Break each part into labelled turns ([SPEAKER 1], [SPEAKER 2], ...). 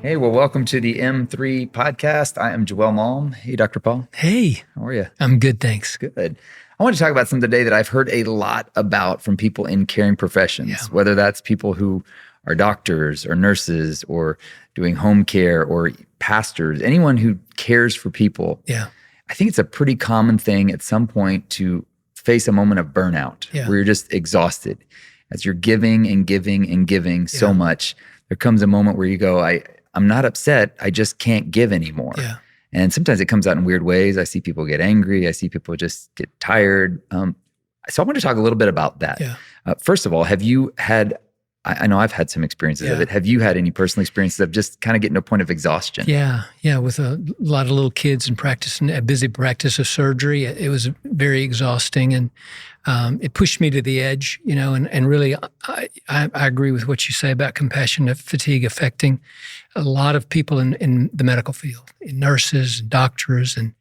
[SPEAKER 1] Hey, well, welcome to the M3 podcast. I am Joël Malm. Hey, Dr. Paul.
[SPEAKER 2] Hey.
[SPEAKER 1] How are you?
[SPEAKER 2] I'm good, thanks.
[SPEAKER 1] Good. I want to talk about something today that I've heard a lot about from people in caring professions, whether that's people who are doctors or nurses or doing home care or pastors, anyone who cares for people.
[SPEAKER 2] Yeah.
[SPEAKER 1] I think it's a pretty common thing at some point to face a moment of burnout where you're just exhausted. As you're giving and giving and giving so much, there comes a moment where you go, I'm not upset. I just can't give anymore.
[SPEAKER 2] Yeah.
[SPEAKER 1] And sometimes it comes out in weird ways. I see people get angry. I see people just get tired. So I want to talk a little bit about that.
[SPEAKER 2] Yeah.
[SPEAKER 1] First of all, have you had, I know I've had some experiences of it. Have you had any personal experiences of just kind of getting to a point of exhaustion?
[SPEAKER 2] Yeah. With a lot of little kids and practicing a busy practice of surgery, it was very exhausting, and it pushed me to the edge, and really I agree with what you say about compassion fatigue affecting a lot of people in the medical field, in nurses, doctors, and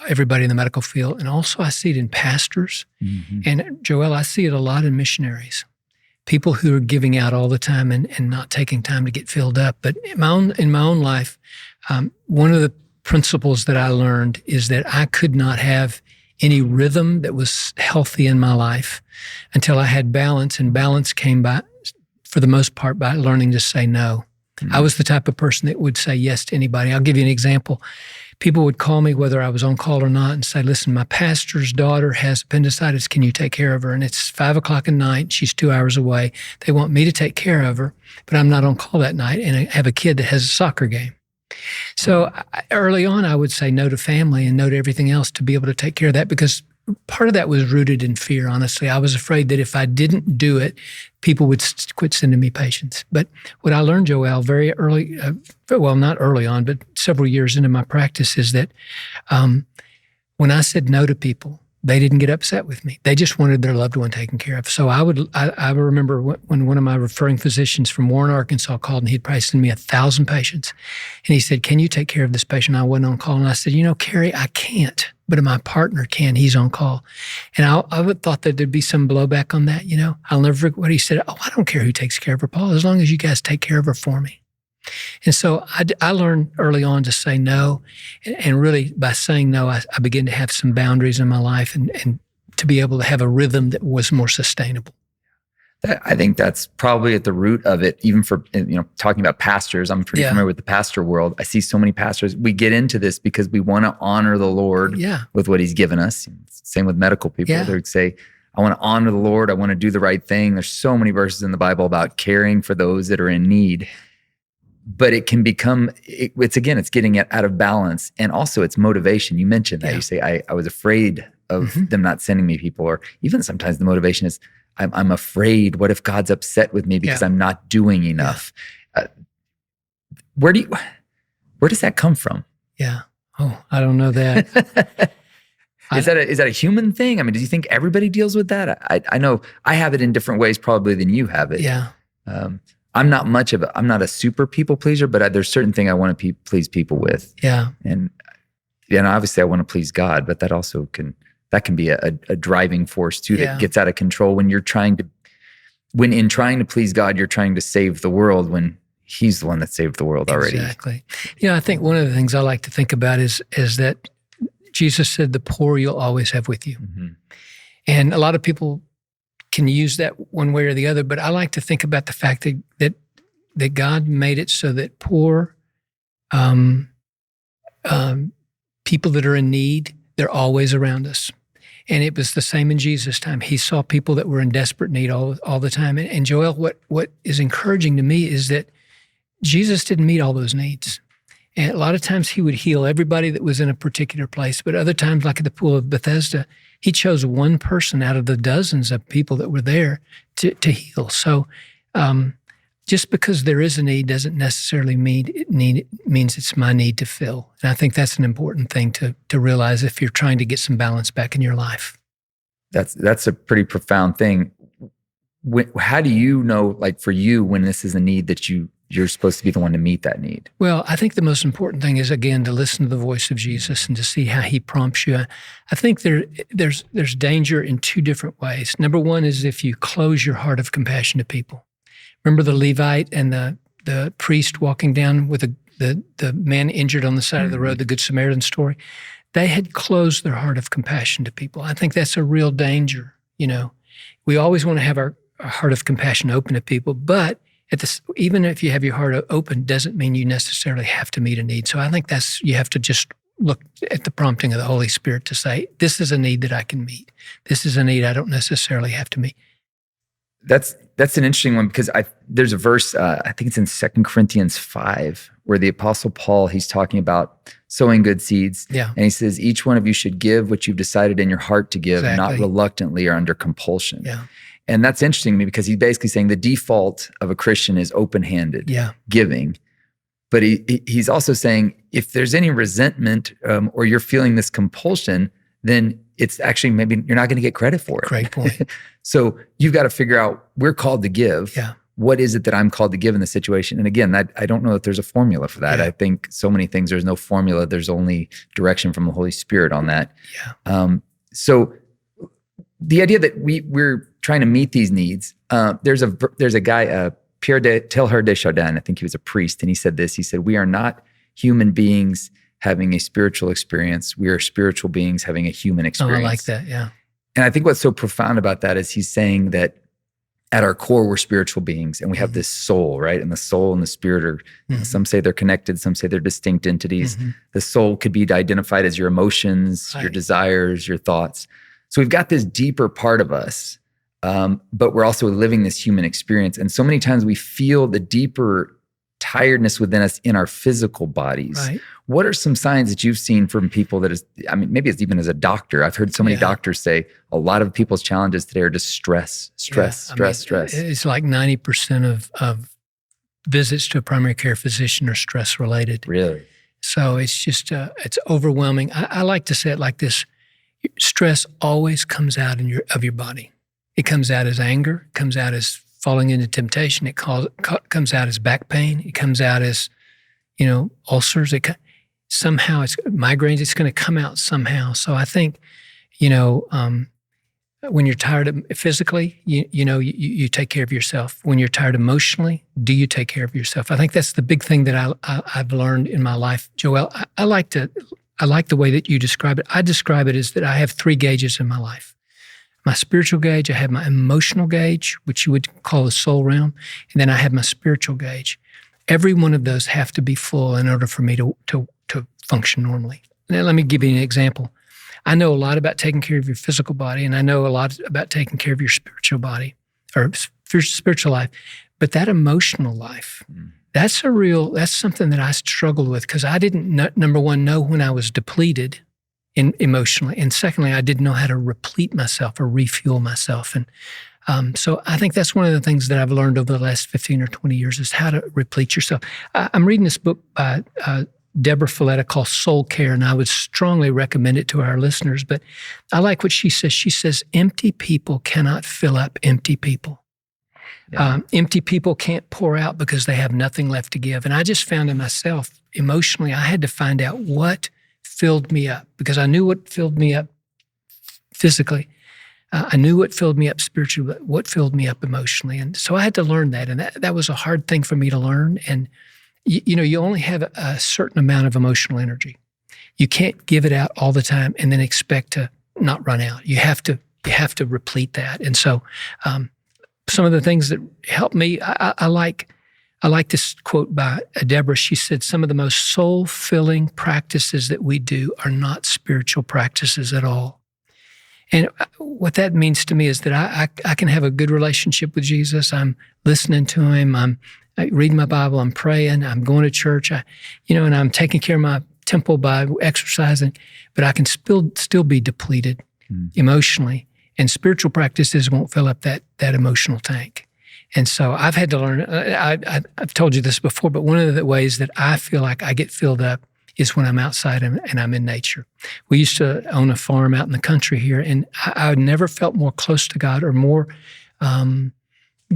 [SPEAKER 2] everybody in the medical field. And also I see it in pastors. Mm-hmm. And Joël, I see it a lot in missionaries. People who are giving out all the time and not taking time to get filled up. But in my own life, one of the principles that I learned is that I could not have any rhythm that was healthy in my life until I had balance. And balance came by, for the most part, by learning to say no. Mm-hmm. I was the type of person that would say yes to anybody. I'll give you an example. People would call me whether I was on call or not and say, listen, my pastor's daughter has appendicitis. Can you take care of her? And it's 5:00 at night. She's 2 hours away. They want me to take care of her, but I'm not on call that night. And I have a kid that has a soccer game. So early on, I would say no to family and no to everything else to be able to take care of that, because part of that was rooted in fear, honestly. I was afraid that if I didn't do it, people would quit sending me patients. But what I learned, Joël, very early, well, not early on, but several years into my practice, is that when I said no to people, they didn't get upset with me. They just wanted their loved one taken care of. So I remember when one of my referring physicians from Warren, Arkansas called, and he'd probably send me 1,000 patients. And he said, can you take care of this patient? I wasn't on call. And I said, Carrie, I can't, but my partner can. He's on call. And I would thought that there'd be some blowback on that. I'll never forget what he said. Oh, I don't care who takes care of her, Paul, as long as you guys take care of her for me. And so I learned early on to say no. And really, by saying no, I began to have some boundaries in my life and to be able to have a rhythm that was more sustainable.
[SPEAKER 1] I think that's probably at the root of it, even for, talking about pastors. I'm pretty familiar with the pastor world. I see so many pastors. We get into this because we want to honor the Lord with what he's given us. Same with medical people. They would say, I want to honor the Lord. I want to do the right thing. There's so many verses in the Bible about caring for those that are in need. But it can become, it's getting it out of balance. And also it's motivation. You mentioned that. You say, I was afraid of them not sending me people. Or even sometimes the motivation is, I'm afraid, what if God's upset with me because I'm not doing enough? Where does that come from?
[SPEAKER 2] Yeah. Oh, I don't know that.
[SPEAKER 1] Is that a human thing? I mean, do you think everybody deals with that? I know I have it in different ways probably than you have it.
[SPEAKER 2] Yeah.
[SPEAKER 1] I'm not a super people pleaser, but there's certain things I want to please people with.
[SPEAKER 2] Yeah.
[SPEAKER 1] And obviously I want to please God, but that also can be a driving force too, that gets out of control when in trying to please God, you're trying to save the world when he's the one that saved the world already.
[SPEAKER 2] Exactly. I think one of the things I like to think about is that Jesus said, the poor you'll always have with you. Mm-hmm. And a lot of people can use that one way or the other, but I like to think about the fact that God made it so that poor people that are in need, they're always around us. And it was the same in Jesus' time. He saw people that were in desperate need all the time. And Joël, what is encouraging to me is that Jesus didn't meet all those needs. And a lot of times he would heal everybody that was in a particular place, but other times, like at the pool of Bethesda, he chose one person out of the dozens of people that were there to heal. So just because there is a need doesn't necessarily mean it means it's my need to fill. And I think that's an important thing to realize if you're trying to get some balance back in your life.
[SPEAKER 1] That's a pretty profound thing. How do you know, like for you, when this is a need that you're supposed to be the one to meet that need?
[SPEAKER 2] Well, I think the most important thing is, again, to listen to the voice of Jesus and to see how he prompts you. I think there's danger in two different ways. Number one is if you close your heart of compassion to people. Remember the Levite and the the priest walking down with the man injured on the side of the road, the Good Samaritan story. They had closed their heart of compassion to people. I think that's a real danger. We always want to have our heart of compassion open to people, but even if you have your heart open, doesn't mean you necessarily have to meet a need. So I think you have to just look at the prompting of the Holy Spirit to say, this is a need that I can meet. This is a need I don't necessarily have to meet.
[SPEAKER 1] That's an interesting one, because there's a verse, I think it's in 2 Corinthians 5, where the Apostle Paul, he's talking about sowing good seeds.
[SPEAKER 2] Yeah.
[SPEAKER 1] And he says, each one of you should give what you've decided in your heart to give,
[SPEAKER 2] Exactly.
[SPEAKER 1] not reluctantly or under compulsion.
[SPEAKER 2] Yeah.
[SPEAKER 1] And that's interesting to me, because he's basically saying the default of a Christian is open-handed giving. But he's also saying, if there's any resentment or you're feeling this compulsion, then it's actually maybe you're not going to get credit for it.
[SPEAKER 2] Great point.
[SPEAKER 1] So you've got to figure out, we're called to give.
[SPEAKER 2] Yeah.
[SPEAKER 1] What is it that I'm called to give in this situation? And again, I don't know that there's a formula for that.
[SPEAKER 2] Yeah.
[SPEAKER 1] I think so many things, there's no formula. There's only direction from the Holy Spirit on that.
[SPEAKER 2] Yeah.
[SPEAKER 1] So the idea that we're trying to meet these needs, there's a guy, Pierre de Teilhard de Chardin, I think he was a priest, and he said this. He said, we are not human beings having a spiritual experience. We are spiritual beings having a human experience.
[SPEAKER 2] Oh, I like that, yeah.
[SPEAKER 1] And I think what's so profound about that is he's saying that at our core, we're spiritual beings, and we have this soul, right? And the soul and the spirit are, some say they're connected, some say they're distinct entities. The soul could be identified as your emotions, your desires, your thoughts. So we've got this deeper part of us, but we're also living this human experience. And so many times we feel the deeper tiredness within us in our physical bodies.
[SPEAKER 2] Right.
[SPEAKER 1] What are some signs that you've seen from people maybe it's even as a doctor? I've heard so many doctors say a lot of people's challenges today are just stress.
[SPEAKER 2] It's like 90% of visits to a primary care physician are stress related.
[SPEAKER 1] Really?
[SPEAKER 2] So it's just, it's overwhelming. I like to say it like this. Stress always comes out of your body. It comes out as anger, it comes out as falling into temptation. It comes out as back pain. It comes out as, ulcers. Somehow it's migraines. It's going to come out somehow. So I think, when you're tired physically, you take care of yourself. When you're tired emotionally, do you take care of yourself? I think that's the big thing that I've learned in my life, Joel. I like the way that you describe it. I describe it as that I have 3 gauges in my life. My spiritual gauge, I have my emotional gauge, which you would call the soul realm, and then I have my spiritual gauge. Every one of those have to be full in order for me to function normally. Now, let me give you an example. I know a lot about taking care of your physical body, and I know a lot about taking care of your spiritual body or spiritual life, but that emotional life, that's something that I struggled with, because I didn't, number one, know when I was depleted emotionally. And secondly, I didn't know how to replete myself or refuel myself. And so I think that's one of the things that I've learned over the last 15 or 20 years is how to replete yourself. I'm reading this book by Deborah Folletta called Soul Care, and I would strongly recommend it to our listeners. But I like what she says. She says, empty people cannot fill up empty people. Yeah. Empty people can't pour out because they have nothing left to give. And I just found in myself, emotionally, I had to find out what filled me up, because I knew what filled me up physically. I knew what filled me up spiritually, but what filled me up emotionally. And so I had to learn that. And that was a hard thing for me to learn. And, you only have a certain amount of emotional energy. You can't give it out all the time and then expect to not run out. You have to replete that. And so some of the things that helped me, I like this quote by Deborah. She said, some of the most soul-filling practices that we do are not spiritual practices at all. And what that means to me is that I can have a good relationship with Jesus. I'm listening to him. I'm reading my Bible. I'm praying. I'm going to church. And I'm taking care of my temple by exercising. But I can still be depleted emotionally. And spiritual practices won't fill up that emotional tank. And so I've had to learn, I've told you this before, but one of the ways that I feel like I get filled up is when I'm outside and I'm in nature. We used to own a farm out in the country here, and I never felt more close to God or more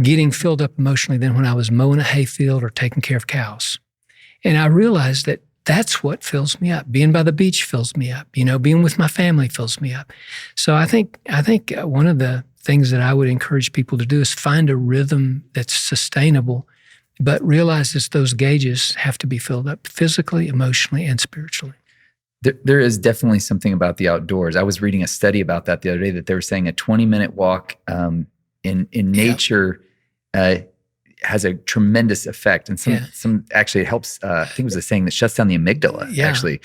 [SPEAKER 2] getting filled up emotionally than when I was mowing a hayfield or taking care of cows. And I realized that that's what fills me up. Being by the beach fills me up. Being with my family fills me up. So I think one of the things that I would encourage people to do is find a rhythm that's sustainable but realizes those gauges have to be filled up physically, emotionally, and spiritually.
[SPEAKER 1] There is definitely something about the outdoors. I was reading a study about that the other day, that they were saying a 20-minute walk in nature has a tremendous effect. And some actually it helps, I think it was a saying that shuts down the amygdala, actually,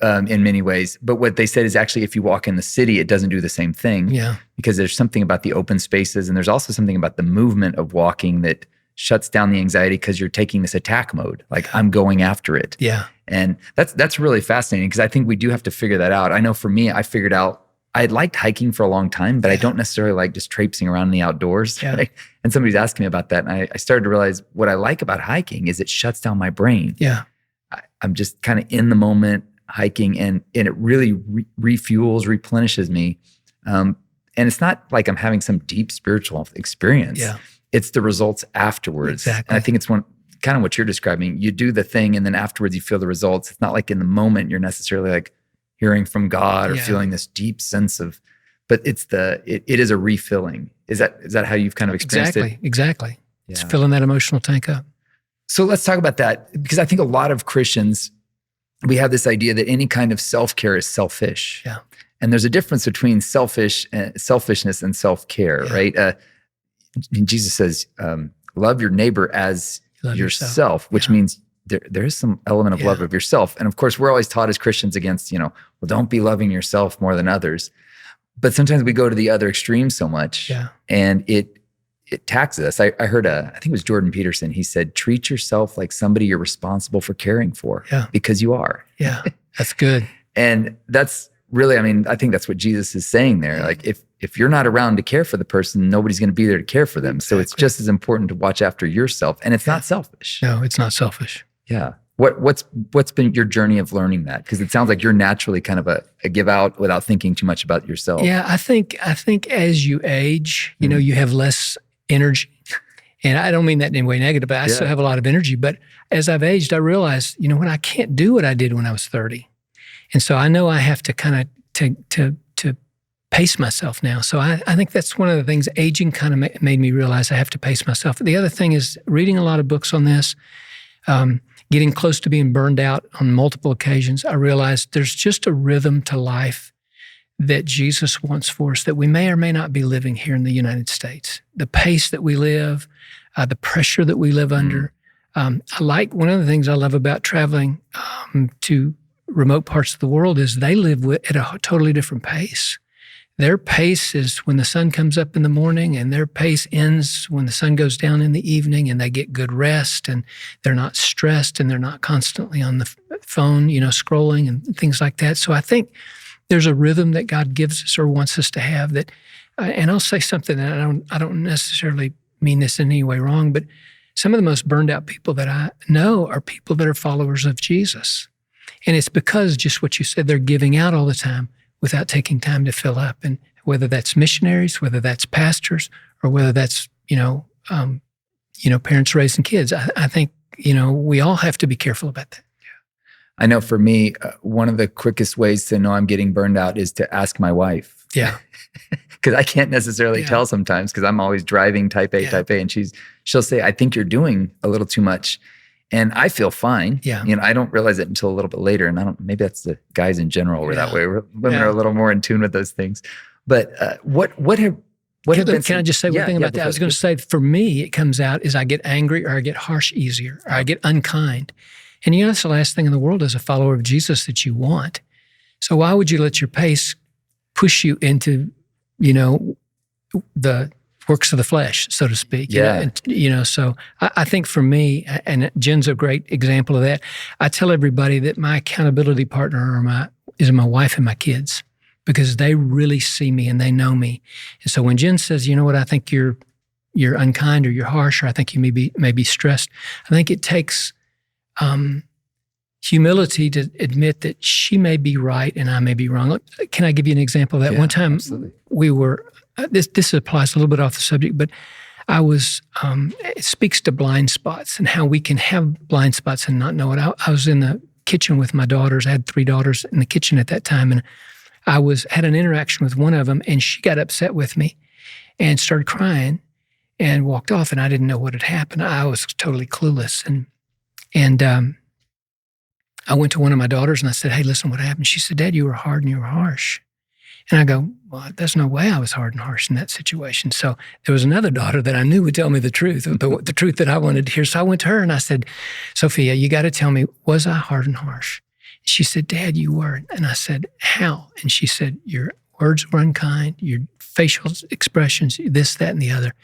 [SPEAKER 1] in many ways. But what they said is actually if you walk in the city, it doesn't do the same thing.
[SPEAKER 2] Yeah.
[SPEAKER 1] Because there's something about the open spaces, and there's also something about the movement of walking that shuts down the anxiety, because you're taking this attack mode, like I'm going after it.
[SPEAKER 2] Yeah.
[SPEAKER 1] And that's really fascinating, because I think we do have to figure that out. I know for me, I figured out I liked hiking for a long time, but I don't necessarily like just traipsing around in the outdoors.
[SPEAKER 2] Yeah.
[SPEAKER 1] Right? And somebody's asking me about that, and I started to realize what I like about hiking is it shuts down my brain.
[SPEAKER 2] Yeah.
[SPEAKER 1] I'm just kind of in the moment hiking, and it really refuels, replenishes me. And it's not like I'm having some deep spiritual experience.
[SPEAKER 2] Yeah.
[SPEAKER 1] It's the results afterwards.
[SPEAKER 2] Exactly.
[SPEAKER 1] And I think it's kind of what you're describing. You do the thing, and then afterwards you feel the results. It's not like in the moment you're necessarily like hearing from God or feeling this deep sense of, but it is a refilling. Is that how you've kind of experienced it?
[SPEAKER 2] Exactly.
[SPEAKER 1] Yeah.
[SPEAKER 2] It's filling that emotional tank up.
[SPEAKER 1] So let's talk about that, because I think a lot of Christians, we have this idea that any kind of self-care is selfish.
[SPEAKER 2] Yeah.
[SPEAKER 1] And there's a difference between selfishness and self-care, right? Jesus says, love your neighbor as yourself, which means there is some element of love of yourself. And of course, we're always taught as Christians against, well, don't be loving yourself more than others. But sometimes we go to the other extreme so much, and it taxes us. I heard I think it was Jordan Peterson. He said, treat yourself like somebody you're responsible for caring for, because you are.
[SPEAKER 2] Yeah, that's good.
[SPEAKER 1] And that's really, I think that's what Jesus is saying there. Like if you're not around to care for the person, nobody's going to be there to care for them. Exactly. So it's just as important to watch after yourself. And it's not selfish.
[SPEAKER 2] No, it's not selfish.
[SPEAKER 1] Yeah. What's been your journey of learning that? Because it sounds like you're naturally kind of a give out without thinking too much about yourself.
[SPEAKER 2] Yeah, I think as you age, you have less energy. And I don't mean that in any way negative, but I still have a lot of energy. But as I've aged, I realized, when I can't do what I did when I was 30. And so I know I have to kind of to pace myself now. So I think that's one of the things aging kind of made me realize I have to pace myself. The other thing is reading a lot of books on this, getting close to being burned out on multiple occasions. I realized there's just a rhythm to life that Jesus wants for us that we may or may not be living here in the United States. The pace that we live, the pressure that we live under. One of the things I love about traveling to remote parts of the world is they live at a totally different pace. Their pace is when the sun comes up in the morning, and their pace ends when the sun goes down in the evening, and they get good rest, and they're not stressed, and they're not constantly on the phone, scrolling and things like that. So I think there's a rhythm that God gives us or wants us to have that, and I'll say something that I don't necessarily mean this in any way wrong, but some of the most burned out people that I know are people that are followers of Jesus. And it's because just what you said, they're giving out all the time without taking time to fill up. And whether that's missionaries, whether that's pastors, or whether that's, parents raising kids, I think, we all have to be careful about that.
[SPEAKER 1] I know for me, one of the quickest ways to know I'm getting burned out is to ask my wife.
[SPEAKER 2] Yeah.
[SPEAKER 1] Because I can't necessarily tell sometimes, because I'm always driving type A, and she'll say, I think you're doing a little too much. And I feel fine. Yeah. I don't realize it until a little bit later. And maybe that's the guys in general were that way. Women are a little more in tune with those things. But can
[SPEAKER 2] I just say one thing about that? I was going to say, for me, it comes out is I get angry, or I get harsh easier, or I get unkind. And that's the last thing in the world as a follower of Jesus that you want. So why would you let your pace push you into, the works of the flesh, so to speak?
[SPEAKER 1] Yeah.
[SPEAKER 2] So I think for me, and Jen's a great example of that, I tell everybody that my accountability partner is my wife and my kids, because they really see me and they know me. And so when Jen says, I think you're unkind, or you're harsh, or I think you may be stressed, I think it takes humility to admit that she may be right and I may be wrong. Look, can I give you an example of that? One time we were, this applies a little bit off the subject, but I was, it speaks to blind spots and how we can have blind spots and not know it. I was in the kitchen with my daughters. I had 3 daughters in the kitchen at that time, and I had an interaction with one of them, and she got upset with me and started crying. and walked off, and I didn't know what had happened. I was totally clueless. And I went to one of my daughters and I said, hey, listen, what happened? She said, Dad, you were hard and you were harsh. And I go, well, there's no way I was hard and harsh in that situation. So there was another daughter that I knew would tell me the truth, the truth that I wanted to hear. So I went to her and I said, Sophia, you got to tell me, was I hard and harsh? She said, Dad, you were. And I said, how? And she said, your words were unkind, your facial expressions, this, that, and the other.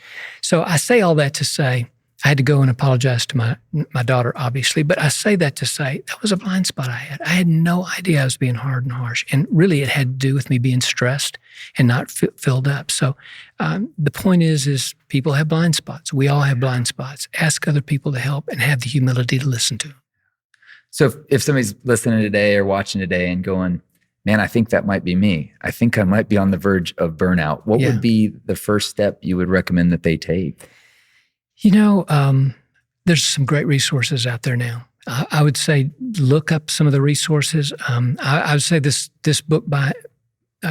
[SPEAKER 2] So I say all that to say, I had to go and apologize to my daughter, obviously, but I say that to say that was a blind spot I had. I had no idea I was being hard and harsh. And really, it had to do with me being stressed and not filled up. So the point is people have blind spots. We all have blind spots. Ask other people to help and have the humility to listen to them.
[SPEAKER 1] So if somebody's listening today or watching today and going, man, I think that might be me. I think I might be on the verge of burnout. What would be the first step you would recommend that they take?
[SPEAKER 2] There's some great resources out there now. I would say look up some of the resources. I would say this book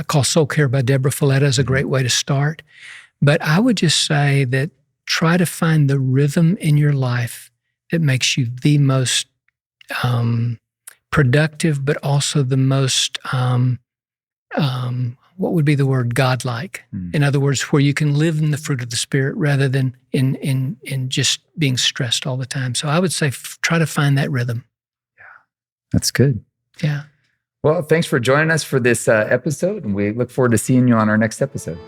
[SPEAKER 2] called Soul Care by Deborah Folletta is a great way to start. But I would just say that try to find the rhythm in your life that makes you the most productive, but also the most what would be the word, godlike? In other words, where you can live in the fruit of the Spirit rather than in just being stressed all the time. So I would say try to find that rhythm.
[SPEAKER 1] Yeah, that's good.
[SPEAKER 2] Yeah.
[SPEAKER 1] Well, thanks for joining us for this episode, and we look forward to seeing you on our next episode.